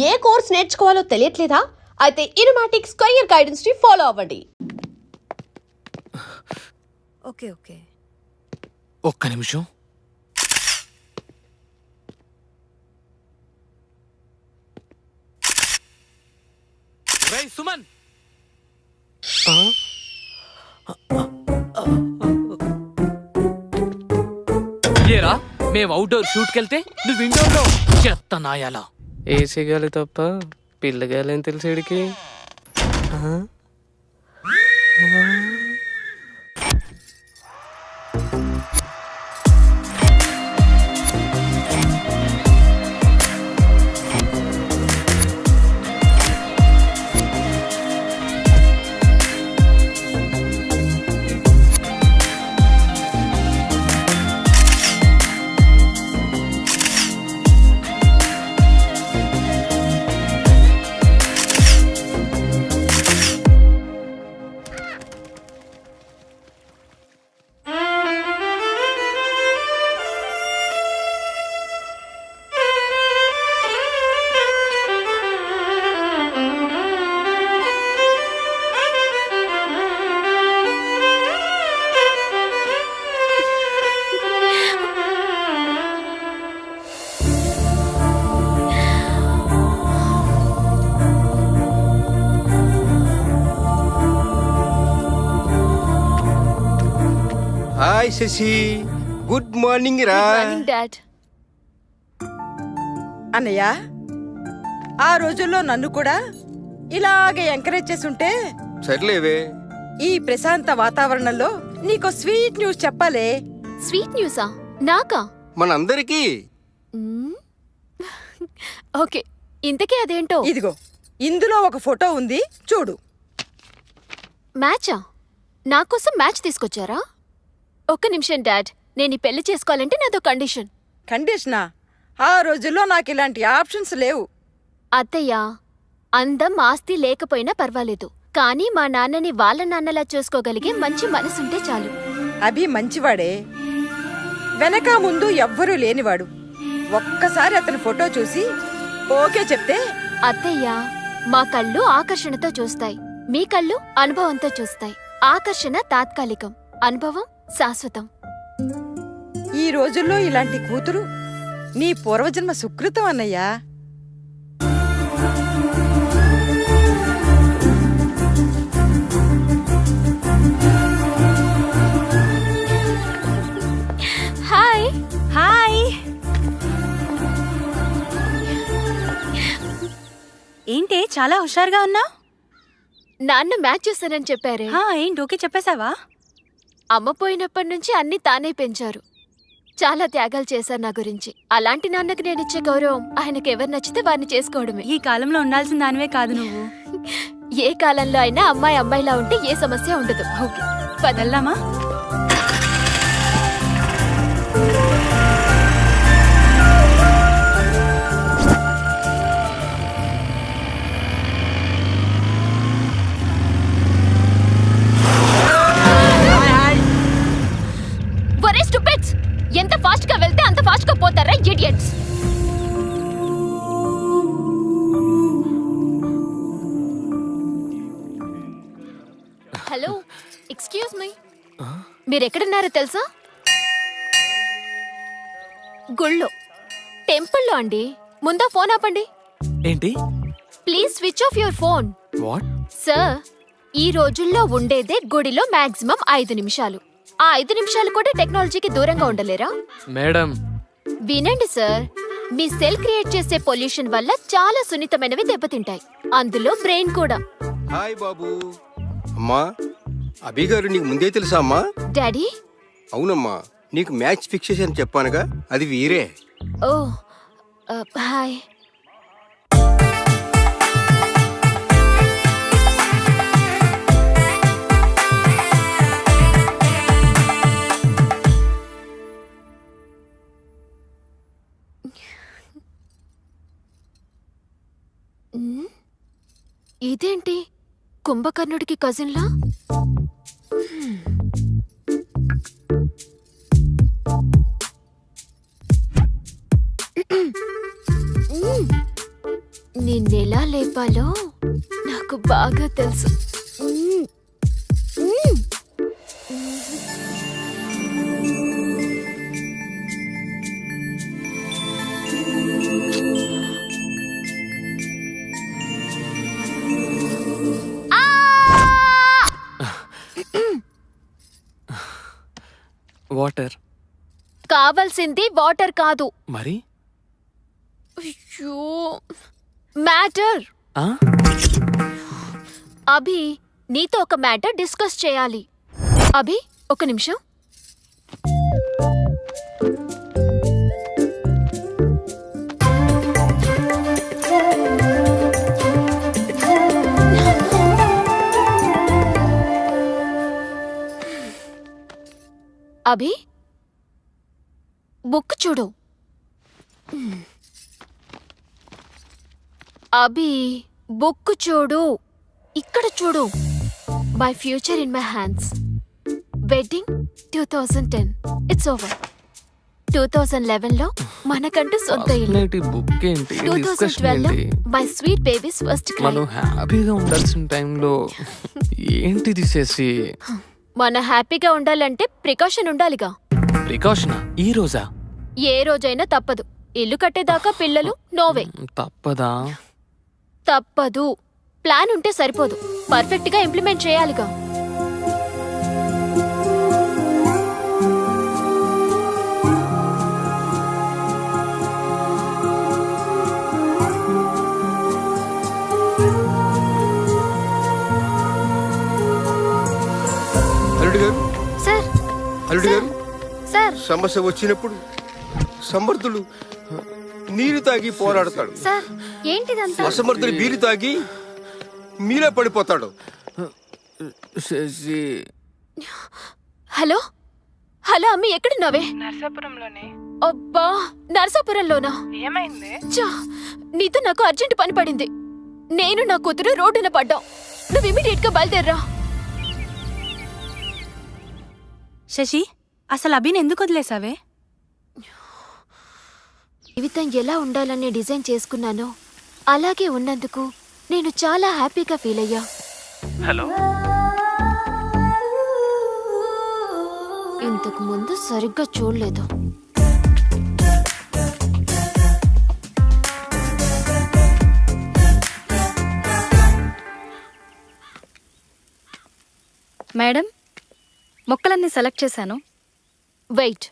ఏ course నేర్చుకోవాలో తెలియట్లేదా? అయితే ఇనుమాటిక్స్ career guidance ని follow అవ్వండి. ఓకే ఓకే, ఒక్క నిమిషం. రేయ్ సుమన్, ఏరా మేము అవుట్డోర్ షూట్కి వెళ్తే నువ్వు ఇండోర్లో చెత్త నాయాలా? ఏసీ గాలి తప్ప పిల్లగాలి ఏం తెలిసేడికి. హాయ్ శశి, గుడ్ మార్నింగ్ రా. డాడ్. అన్నయ్య, ఆ రోజుల్లో నన్ను కూడా ఇలాగే ఎంకరేజ్ చేస్తుంటే సర్లేవే. ఈ ప్రశాంత వాతావరణంలో నీకో స్వీట్ న్యూస్ చెప్పాలే. స్వీట్ న్యూసా? నాకా? మనందరికీ. ఓకే, ఇంతకీ అదేంటో? ఇదిగో, ఇందులో ఒక ఫోటో ఉంది, చూడు. మ్యాచా? నాకోసం మ్యాచ్ తీసుకొచ్చారా? ఒక్క నిమిషం డాడ్, నేను ఈ పెళ్లి చేసుకోవాలంటే నాదో కండిషన్. కండిషనా? ఆ రోజుల్లో నాకు ఇలాంటి ఆప్షన్స్ లేవు. అత్తయ్య, అందం ఆస్తి లేకపోయినా పర్వాలేదు, కానీ మా నాన్నని వాళ్ళ నాన్నలా చూసుకోగలిగే మంచి మనసుంటే చాలు. అభి మంచివాడే, వెనక ముందు ఎవ్వరూ లేనివాడు. ఒక్కసారి అతని ఫోటో చూసి ఓకే చెప్తే. అత్తయ్య, మా కళ్ళు ఆకర్షణతో చూస్తాయి, మీ కళ్ళు అనుభవంతో చూస్తాయి. ఆకర్షణ తాత్కాలికం, అనుభవం శాశ్వతం. ఈ రోజుల్లో ఇలాంటి కూతురు నీ పూర్వజన్మ సుకృతం అన్నయ్యా. హాయ్. హాయ్. ఏంటే చాలా హుషారుగా ఉన్నావు? నాన్న మ్యాచ్ చూస్తానని చెప్పారే. ఏంటి ఓకే చెప్పేశావా? అమ్మ పోయినప్పటి నుంచి అన్ని తానే పెంచారు, చాలా త్యాగాలు చేశారు నా గురించి. అలాంటి నాన్నకి నేనిచ్చే గౌరవం ఆయనకు ఎవరు నచ్చితే వారిని చేసుకోవడమే. ఈ కాలంలో ఉండాల్సిన దానివే కాదు నువ్వు. ఏ కాలంలో అయినా అమ్మాయి అమ్మాయిలా ఉంటే ఏ సమస్య ఉండదు. ఓకే, వెళ్దామా? ఎంత ఫాస్ట్ గా వెళ్తే అంత ఫాస్ట్ గా పోతారా ఇడియట్స్. హలో, ఎక్స్క్యూజ్ మీ, మీరెక్కడున్నారో తెలుసా? గుళ్ళో, టెంపుల్లో అండి. ముందా ఫోన్ ఆపండి. ఏంటి? Please switch off your phone. What? Sir, ఈ రోజుల్లో ఉండేదే గుడిలో మాక్సిమం 5 నిమిషాలు. ఆ 5 నిమిషాలు కూడా టెక్నాలజీకి దూరంగా ఉండలేరా? మేడం వినండి సార్, మీ సెల్ క్రియేట్ చేసే పొల్యూషన్ వల్ల చాలా సున్నితమైనవి దెబ్బతింటాయి, అందులో బ్రెయిన్ కూడా. హాయ్ బాబు. అమ్మా, అభి గారు నీకు ముందే తెలుసా అమ్మా? డాడీ? అవునమ్మా, నీకు మ్యాచ్ ఫిక్స్ చేశాను చెప్పానుగా, అది వీరే. ఓ, హాయ్. ఇదేంటి, కుంభకర్ణుడికి కజిన్లా? నిన్నెలా లేపాలో నాకు బాగా తెలుసు. మ్మ్. మ్మ్. వాటర్. కావాల్సింది వాటర్ కాదు. మరి అయ్యో, మ్యాటర్. ఆ? అభి, నీతో ఒక మ్యాటర్ డిస్కస్ చేయాలి. అభి, ఒక నిమిషం. అభి, బుక్ చూడు. అభి, బుక్ చూడు. ఇక్కడ చూడు. My future in my hands. Wedding 2010. It's over. 2011లో మనకంటూ సొంత ఇల్లు. బుక్ ఏంటి? డిస్కషన్ 2012లో ఏంటి? My sweet babies first cry. మనం హ్యాపీగా ఉండాల్సిన టైంలో ఏంటిది చేసి? మన హ్యాపీగా ఉండాలంటే ప్రికాషన్ ఉండాలిగా. ప్రికాషనా? ఈ రోజా? ఏ రోజైనా తప్పదు. ఇల్లు కట్టేదాకా పిల్లలు నోవే. తప్పదా? తప్పదు. ప్లాన్ ఉంటే సరిపోదు, పర్ఫెక్ట్ గా ఇంప్లిమెంట్ చేయాలిగా. అల్లుడు గారు, సార్, అల్లుడు గారు, సార్, సమస్య వచ్చినప్పుడు సమర్థుడు నీరు తాగి పోరాడతాడు. సార్, ఏంటిదంతా? అసమర్థుడు బీరు తాగి మీరే పడిపోతాడు. శశి, హలో హలో, అమ్మి ఎక్కడున్నావే? నర్సాపురంలోనే. అబ్బా, నరసాపురంలోనా? ఏమైంది? చా, నీతో నాకు అర్జెంట్ పని పడింది. నేను నా కూతురు రోడ్డున పడ్డాం. నువ్వు ఇమీడియట్ గా బయలుదేర్రా. శశి, అసలు అభిని ఎందుకు వదిలేసావే? జీవితం ఎలా ఉండాలని డిజైన్ చేసుకున్నానో అలాగే ఉన్నందుకు నేను చాలా హ్యాపీగా ఫీల్ అయ్యా. హలో, ఇంతకు ముందు సరిగ్గా చూడలేదు. మేడం, మొక్కలన్నీ సెలెక్ట్ చేశాను. వెయిట్.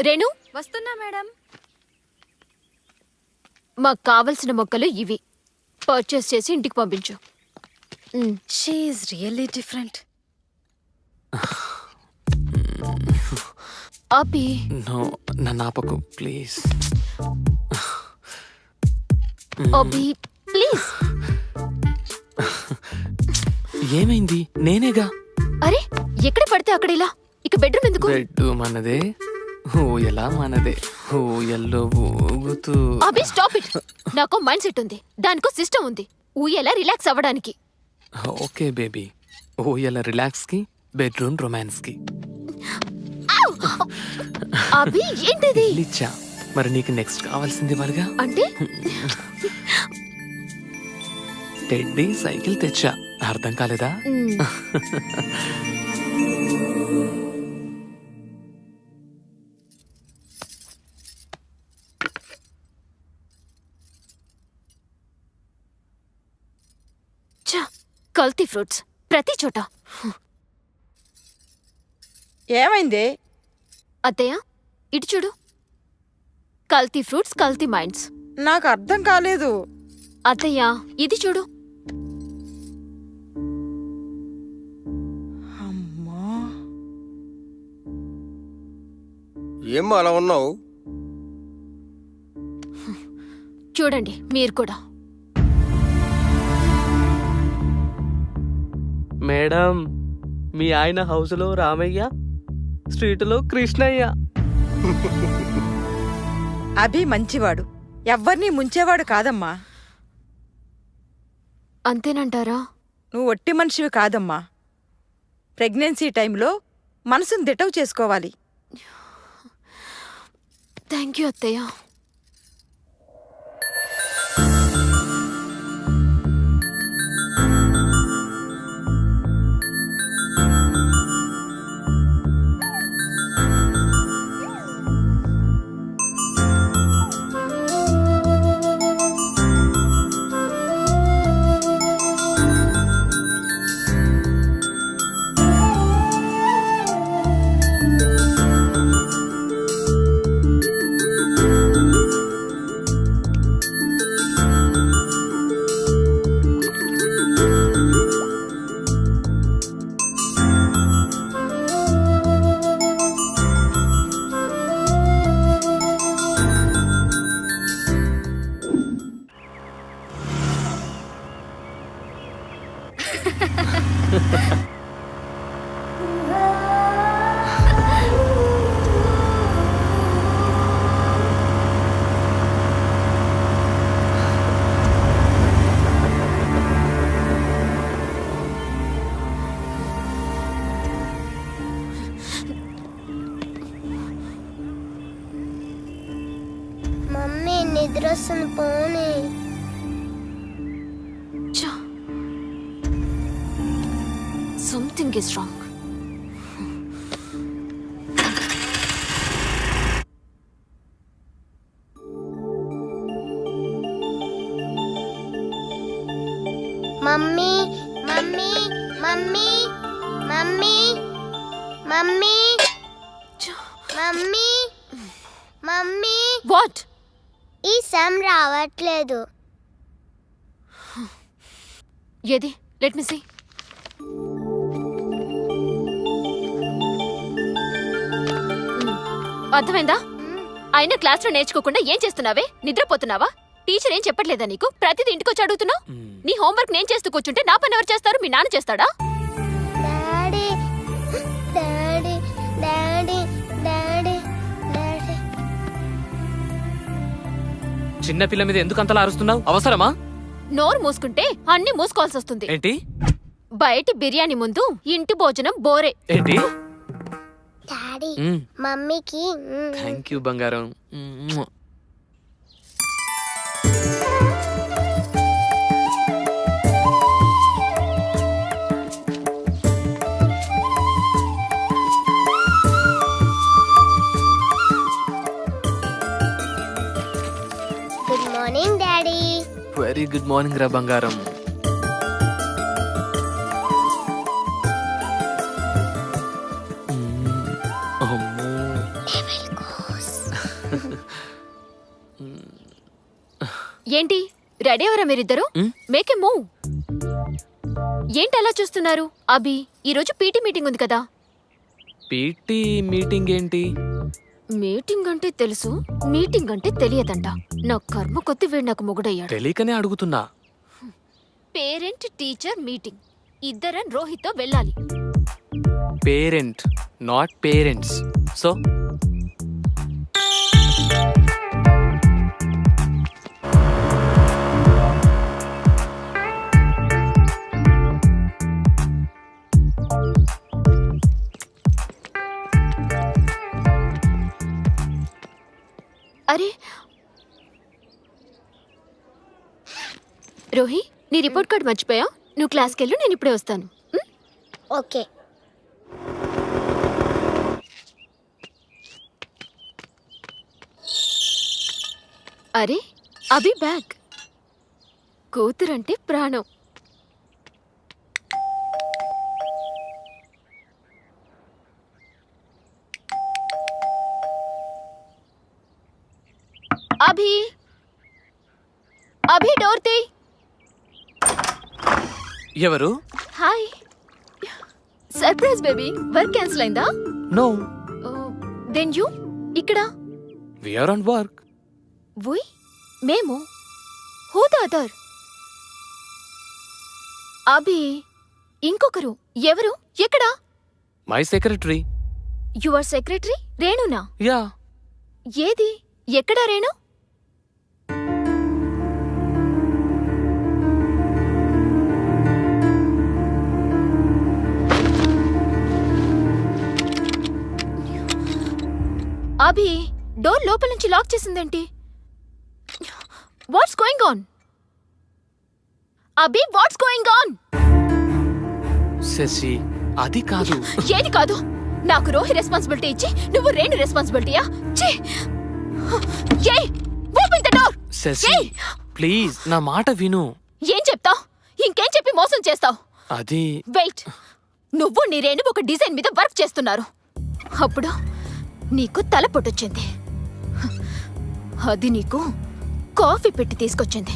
రేణు, వస్తున్నా మేడం. మాకు కావలసిన మొక్కలు ఇవి. పర్చేస్ చేసి ఇంటికి పంపించు. She is really different. Abhi, no, నన్ను ఆపకు ప్లీజ్. Abhi, please. ఏమైంది? నేనేగా. అరే, ఎక్కడ పడితే అక్కడ ఇలా. ఇక బెడ్రూమ్ ఎందుకు? బెడ్ మనదే, ఊయలా మనదే. ఊయల్లో ఊగుతూ. అభి, స్టాప్ ఇట్. నాకు మైండ్ సెట్ ఉంది, దానికో సిస్టమ్ ఉంది. ఊయలా రిలాక్స్ అవ్వడానికి. ఓకే బేబీ, ఊయల రిలాక్స్ కి, బెడ్రూమ్ రొమాన్స్ కి. అభి, ఏంటిది? లిచ్చా, మరి నీకు నెక్స్ట్ కావాల్సింది వాళ్ళగా. అంటే టెడ్డీ సైకిల్ తెచ్చా. అర్థం కాలేదా? కల్తీ ఫ్రూట్స్ ప్రతి చోట. ఏమైంది? అత్తయ్య, ఇటు చూడు. కల్తీ ఫ్రూట్స్, కల్తీ మైండ్స్. నాకు అర్థం కాలేదు. అత్తయ్య, ఇది చూడు. అమ్మా, ఏమ్మా అలా ఉన్నావు? చూడండి మీరు కూడా. మేడం మీ ఆయన హౌస్లో రామయ్య, స్ట్రీట్లో కృష్ణయ్య. అభి మంచివాడు, ఎవ్వరినీ ముంచేవాడు కాదమ్మా. అంతేనంటారా? నువ్వు ఒట్టి మనిషివి కాదమ్మా. ప్రెగ్నెన్సీ టైంలో మనసును దిటవు చేసుకోవాలి. థ్యాంక్ యూ అత్తయ్య. మమ్మీ నిద్ర వస్తుంది పోనీ. Something is wrong. Mummy mummy mummy mummy mummy mummy mummy what? ఈ సమ్ రావట్లేదు. ఏది? Let me see. అర్థమైందా? అయినా క్లాస్లో నేర్చుకోకుండా ఏం చేస్తున్నావే? నిద్రపోతున్నావా? టీచర్ ఏం చెప్పట్లేదా నీకు? ప్రతిదీ ఇంటికొచ్చి అడుగుతున్నావు. నీ హోంవర్క్ నేను చేస్తూ కూర్చుంటే నా పని ఎవరు చేస్తారు? మీ నాన్న చేస్తాడా? Daddy daddy daddy daddy daddy. చిన్న పిల్ల మీద ఎందుకు అంతలా అరుస్తున్నావు? అవసరమా? నోరు మూసుకుంటే అన్ని మూసుకోవాల్సి వస్తుంది. ఏంటి? బయటి బిర్యానీ ముందు ఇంటి భోజనం బోరే. ఏంటి? డాడీ మమ్మీకి థ్యాంక్ యూ బంగారం. Good morning daddy. Very good morning రా బంగారం. ఏంటి రెడీ అవరా మీరిద్దరు? Make a move. ఏంటి అలా చూస్తున్నారు? అభి, ఈరోజు పీటీ మీటింగ్ ఉంది కదా. పీటీ మీటింగ్ ఏంటి? మీటింగ్ అంటే తెలుసు, మీటింగ్ అంటే తెలియదంట. నా కర్మ కొద్ది వీడు నాకు మొగుడయ్యాడు. తెలియకనే అడుగుతున్నా. Parent teacher meeting. ఇద్దరం రోహిత్తో వెళ్ళాలి. Parent not parents. సో అరే రోహి, నీ రిపోర్ట్ కార్డ్ మర్చిపోయా? నువ్వు క్లాస్కి వెళ్ళు, నేను ఇప్పుడే వస్తాను. ఓకే. అరే అభి బ్యాగ్. కూతురంటే ప్రాణం. అభి, అభి డోర్ తీ. ఎవరు? Hi. Surprise baby. Work cancel అయిందా? నో. దెన్ యూ ఇక్కడ? We are on work. We? మేము? Who the other? అభి, ఇంకొకరు ఎవరు? ఎక్కడా? My secretary. యువర్ సెక్రటరీ రేణునా? యా. ఏది? ఎక్కడా రేణు? అభి, డోర్ లోపల నుంచి లాక్ చేసిందేంటి? What's going on? Abhi, what's going on? Shashi, అది కాదు. ఏది కాదు? నాకు రోహి రెస్పాన్సిబిలిటీ ఇచ్చి నువ్వు రేణు రెస్పాన్సిబిలిటీయా? ఛీ! ఏయ్, ఓపెన్ ద డోర్! శశి, ఏయ్! ప్లీజ్ నా మాట విను. ఏం చెప్తావ్? ఇంకేం చెప్పి మోసం చేస్తావ్? అది వెయిట్, నువ్వు నీ రేణు ఒక డిజైన్ మీద వర్క్ చేస్తున్నారు. అప్పుడు నీకు తలపొట్టొచ్చింది. అది నీకు కాఫీ పెట్టి తీసుకొచ్చింది.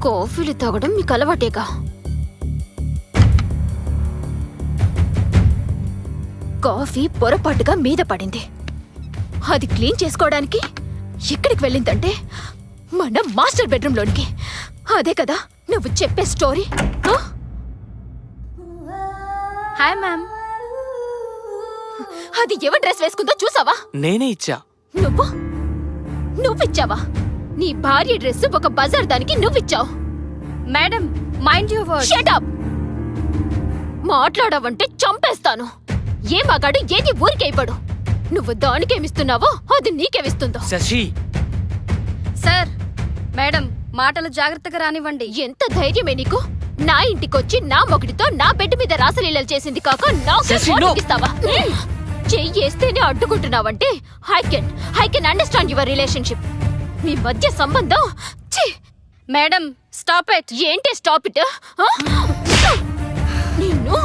కాఫీలు తాగడం మీకు అలవాటేగా. కాఫీ పొరపాటుగా మీద పడింది. అది క్లీన్ చేసుకోవడానికి ఎక్కడికి వెళ్ళిందంటే మన మాస్టర్ బెడ్రూమ్ లోనికి. అదే కదా నువ్వు చెప్పే స్టోరీ. Hi ma'am. అది ఎవరి డ్రెస్ వేసుకుందో చూసావా? నేనే ఇచ్చా. నువ్విచ్చావా? నీ భార్య డ్రెస్ ఒక బజార్ దానికి నువ్విచ్చావు. Madam, mind your words. Shut up! మాట్లాడావంటే చంపేస్తాను. ఏ మగాడు ఏది ఊరికే ఇవ్వడు. నువ్వు దానికేమిస్తున్నావో అది నీకేమిస్తుందో. శశి, సార్, మేడం మాటలు జాగ్రత్తగా రానివ్వండి. ఎంత ధైర్యమే నీకు? నా ఇంటికొచ్చి నా మొగుడితో నా బెడ్ మీద రాసలీలలు చేసింది కాక నాకే శశి, వార్నింగ్ no. ఇస్తావా? చెయ్యేస్తేనే అడ్డుకుంటున్నావంటే I can understand your relationship. మీ మధ్య సంబంధం ఛీ! Madam, stop it. ఏంటి స్టాప్ ఇట్? నిన్ను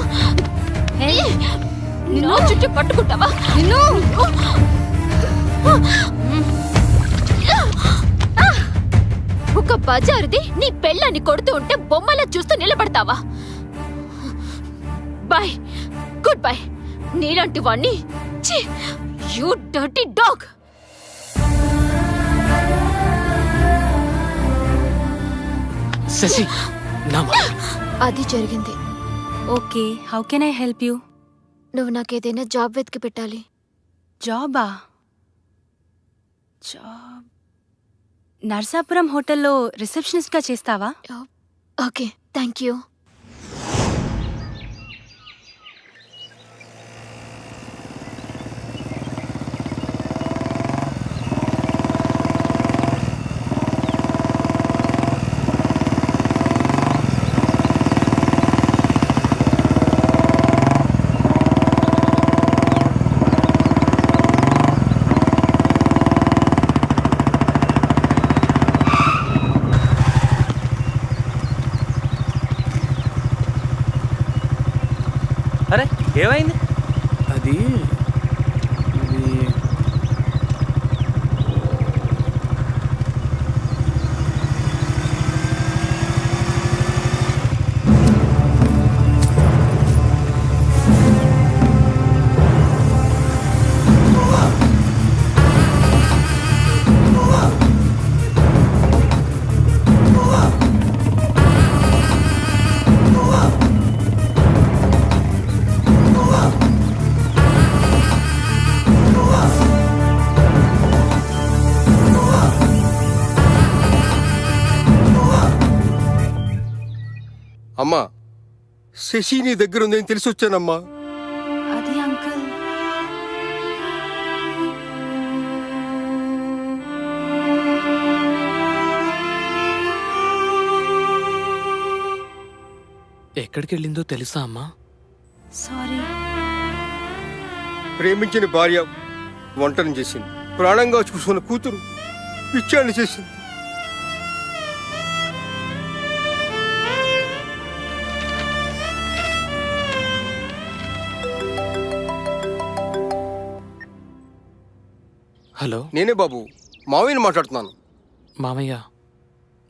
నా చుట్టూ పట్టుకుంటావా? నిన్ను ఒక బజారుది నీ పెళ్ళాన్ని కొడుతూ ఉంటే బొమ్మలా చూస్తూ నిలబడతావా? Bye, good bye. నీలాంటి వాణ్ణి యూ డర్టీ డాగ్. శశి, నా మాట. అది జరిగింది. Okay, how can I help you? నువ్వు నాకేదైనా జాబ్ వెతికి పెట్టాలి. జాబా? జాబ్ నర్సాపురం హోటల్లో రిసెప్షనిస్ట్గా చేస్తావా? Okay, thank you. అరే ఏమైంది? అది అమ్మా, శశి నీ దగ్గర ఉందని తెలిసి వచ్చానమ్మా. అది అంకుల్. ఎక్కడికి వెళ్ళిందో తెలుసా అమ్మా? సారీ. ప్రేమించిన భార్య వంటను చేసింది, ప్రాణంగా చూసుకున్న కూతురు పిచ్చాన్ని చేసింది. హలో, నేనే బాబు, మావయ్యని మాట్లాడుతున్నాను. మామయ్య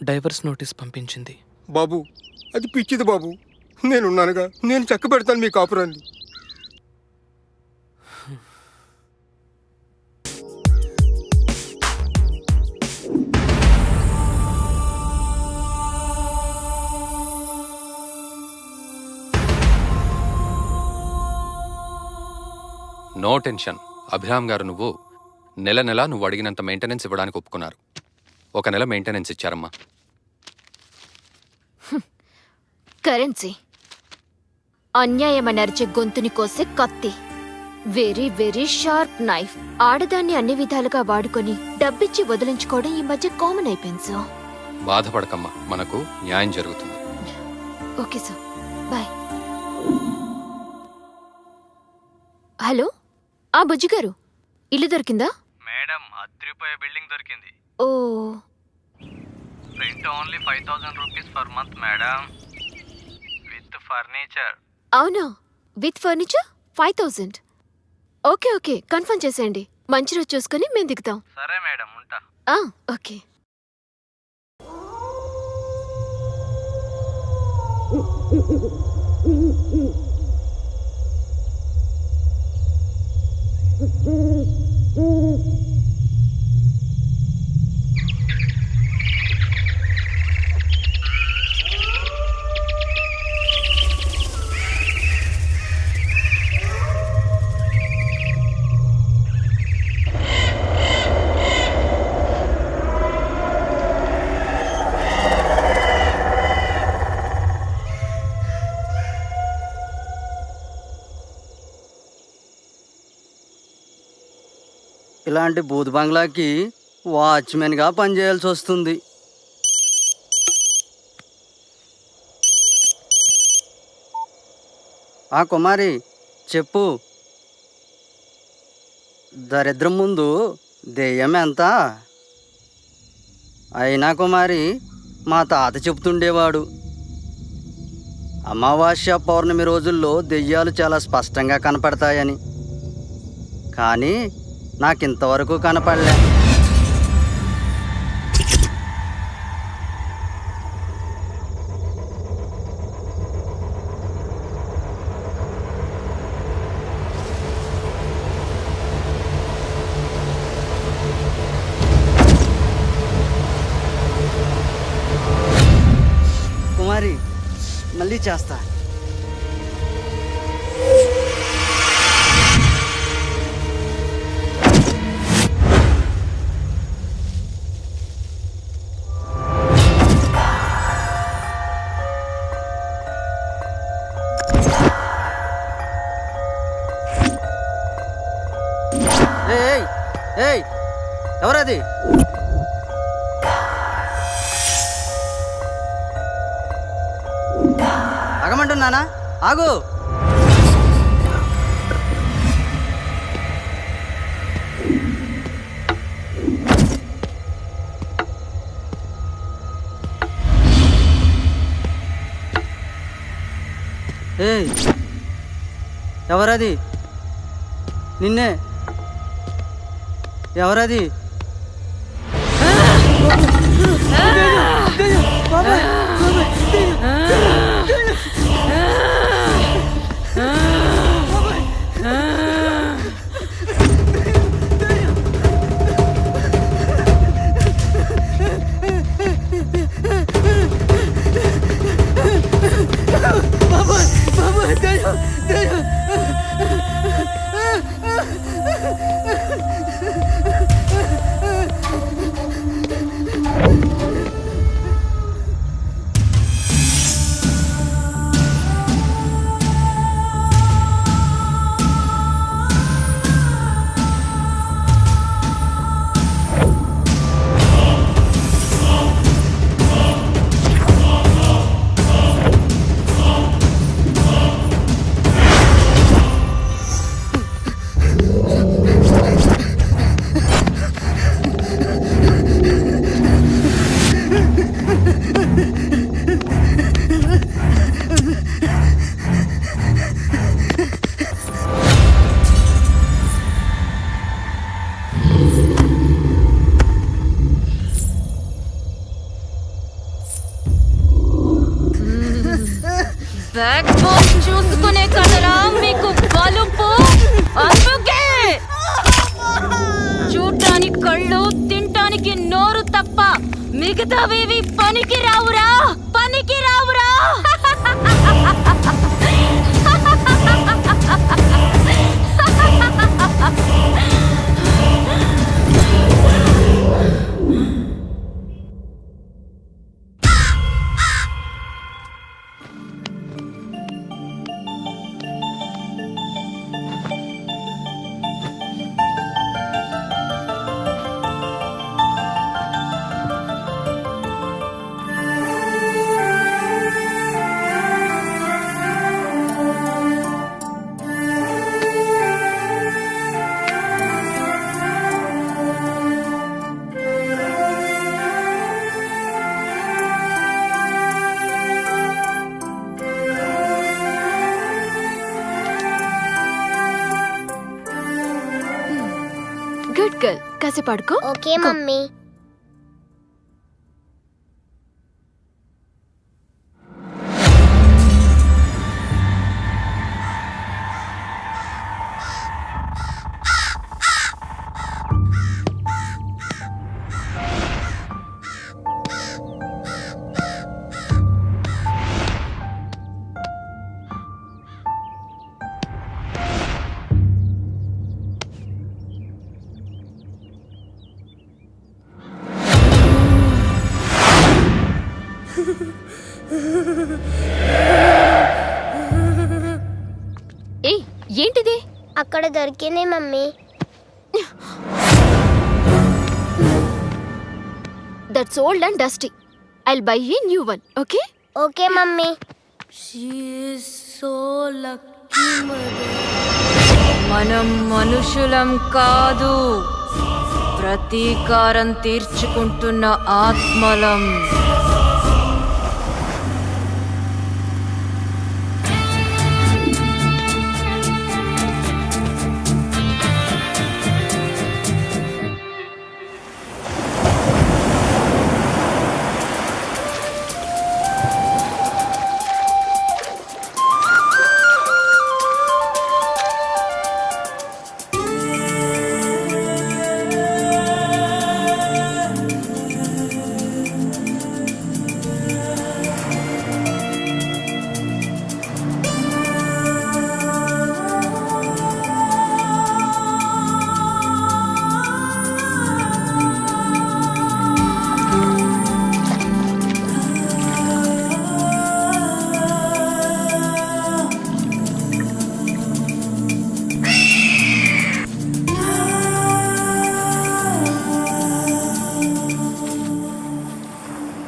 డైవర్స్ నోటీస్ పంపించింది. బాబు, అది పిచ్చిది బాబు. నేనున్నానుగా, నేను చక్క పెడతాను మీ కాపురాన్ని. No tension. అభిరామ్ గారు నువ్వు నెల నువ్వు అడిగినంత మెయింటెనెన్స్ ఇవ్వడానికి ఒప్పుకున్నారు. 1 నెల మెయింటెనెన్స్ ఇచ్చారమ్మా. కరెన్సీ అన్యాయమని అరిచే గొంతుని కోసే కత్తి. Very very sharp knife. ఆడదాన్ని అన్ని విధాలుగా వాడుకొని డబ్బిచ్చి వదిలించుకోవడం ఈ మధ్య కామన్ అయిపోయింది సార్. బాధపడకమ్మా, మనకు న్యాయం జరుగుతుంది. Okay sir, bye. హలో, ఆ బుజ్జి గారు, ఇల్లు దొరికిందా? మేడం, అద్రిపోయే బిల్డింగ్ దొరికింది. Oh, rent only 5000 rupees per month madam, with furniture. అవునా? With furniture 5000. Okay okay, confirm చేసేయండి. మంచి రోజు చూసుకొని మేము దిగుతాం. సరే మేడం, ఉంటా. ఓకే. ఇలాంటి బూత్ బంగ్లాకి వాచ్మెన్గా పనిచేయాల్సి వస్తుంది. ఆ కుమారి, చెప్పు. దరిద్రం ముందు దెయ్యం ఎంత? అయినా కుమారి, మా తాత చెప్తుండేవాడు, అమావాస్య పౌర్ణమి రోజుల్లో దెయ్యాలు చాలా స్పష్టంగా కనపడతాయని. కానీ నాకింతవరకు కనపడలే. కుమారి, మళ్ళీ చేస్తా. ఏయ్, ఎవరది? ఆగమంటున్నానా? ఆగు. ఏయ్, ఎవరది? నిన్నే. ఎవరది? బ్యాక్ బోన్ చూసుకునే కదరా మీకు బలుపు. అందుకే చూడ్డానికి కళ్ళు, తింటానికి నోరు తప్ప మిగతావేవి పనికి రావురా, పనికి రావురా. గుడ్ గర్ల్ కాసేపు ఆడుకో. Okay mummy. ఏ ఏంటిది? అక్కడ దొరికింది mummy. That's old and dusty. I'll by a new one. Okay okay mummy. మనం మనుషులం కాదు, ప్రతీకారం తీర్చుకుంటున్న ఆత్మలం.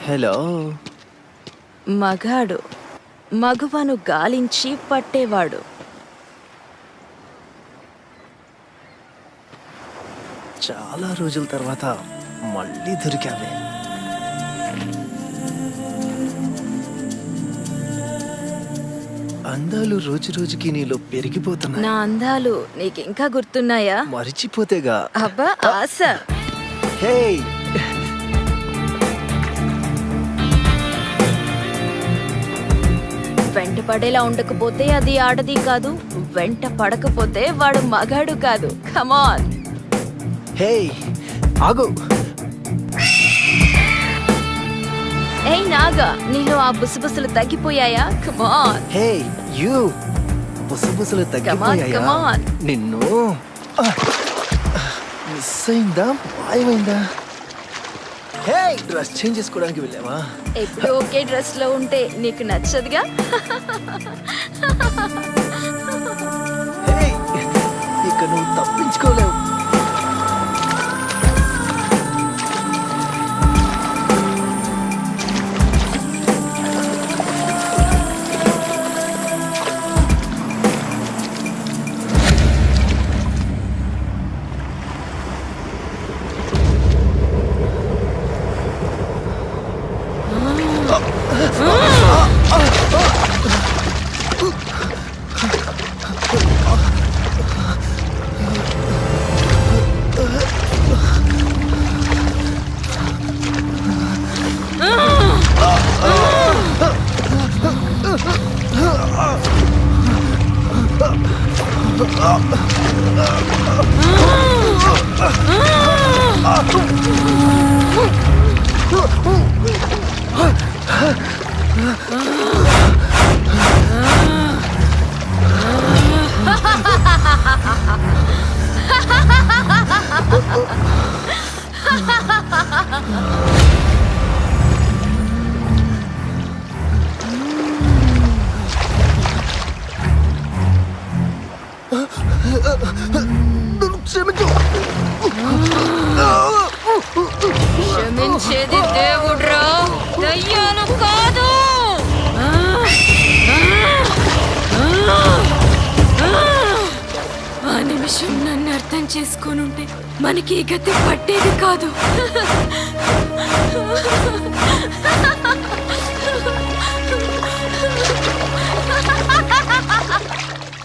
హలో. మగాడు మగువను గాలించి పట్టేవాడు. చాలా రోజుల తర్వాత మళ్ళీ దొరికావే. అందాలు రోజు రోజుకి నీలో పెరిగిపోతున్నాయి. నా అందాలు నీకింకా గుర్తున్నాయా? మరిచిపోతేగా. అబ్బా ఆశ. హే, వెంట పడేలా ఉండకపోతే అది ఆడది కాదు, వెంట పడకపోతే వాడు మగాడు కాదు. కమాన్. హే ఆగు. ఏయ్ నాగా, నీలో ఆ బుసబుసలు తగ్గిపోయాయా? కమాన్. Hey you. బుసబుసలు తగ్గిపోయాయా? come on. నిన్ను మిస్ అయిందా, మాయమైందా? హే, డ్రెస్ చేంజ్ చేసుకోవడానికి వెళ్ళావా? ఎప్పుడు ఒకే డ్రెస్ లో ఉంటే నీకు నచ్చదుగా. హే, ఇక నువ్వు తప్పించుకోలేవు. క్షమించేది దేవుడ్రా, దయ్యాలు కాదు. ఆ నిమిషం నన్ను అర్థం చేసుకొనుంటే మనకి ఈ గతి పట్టేది కాదు.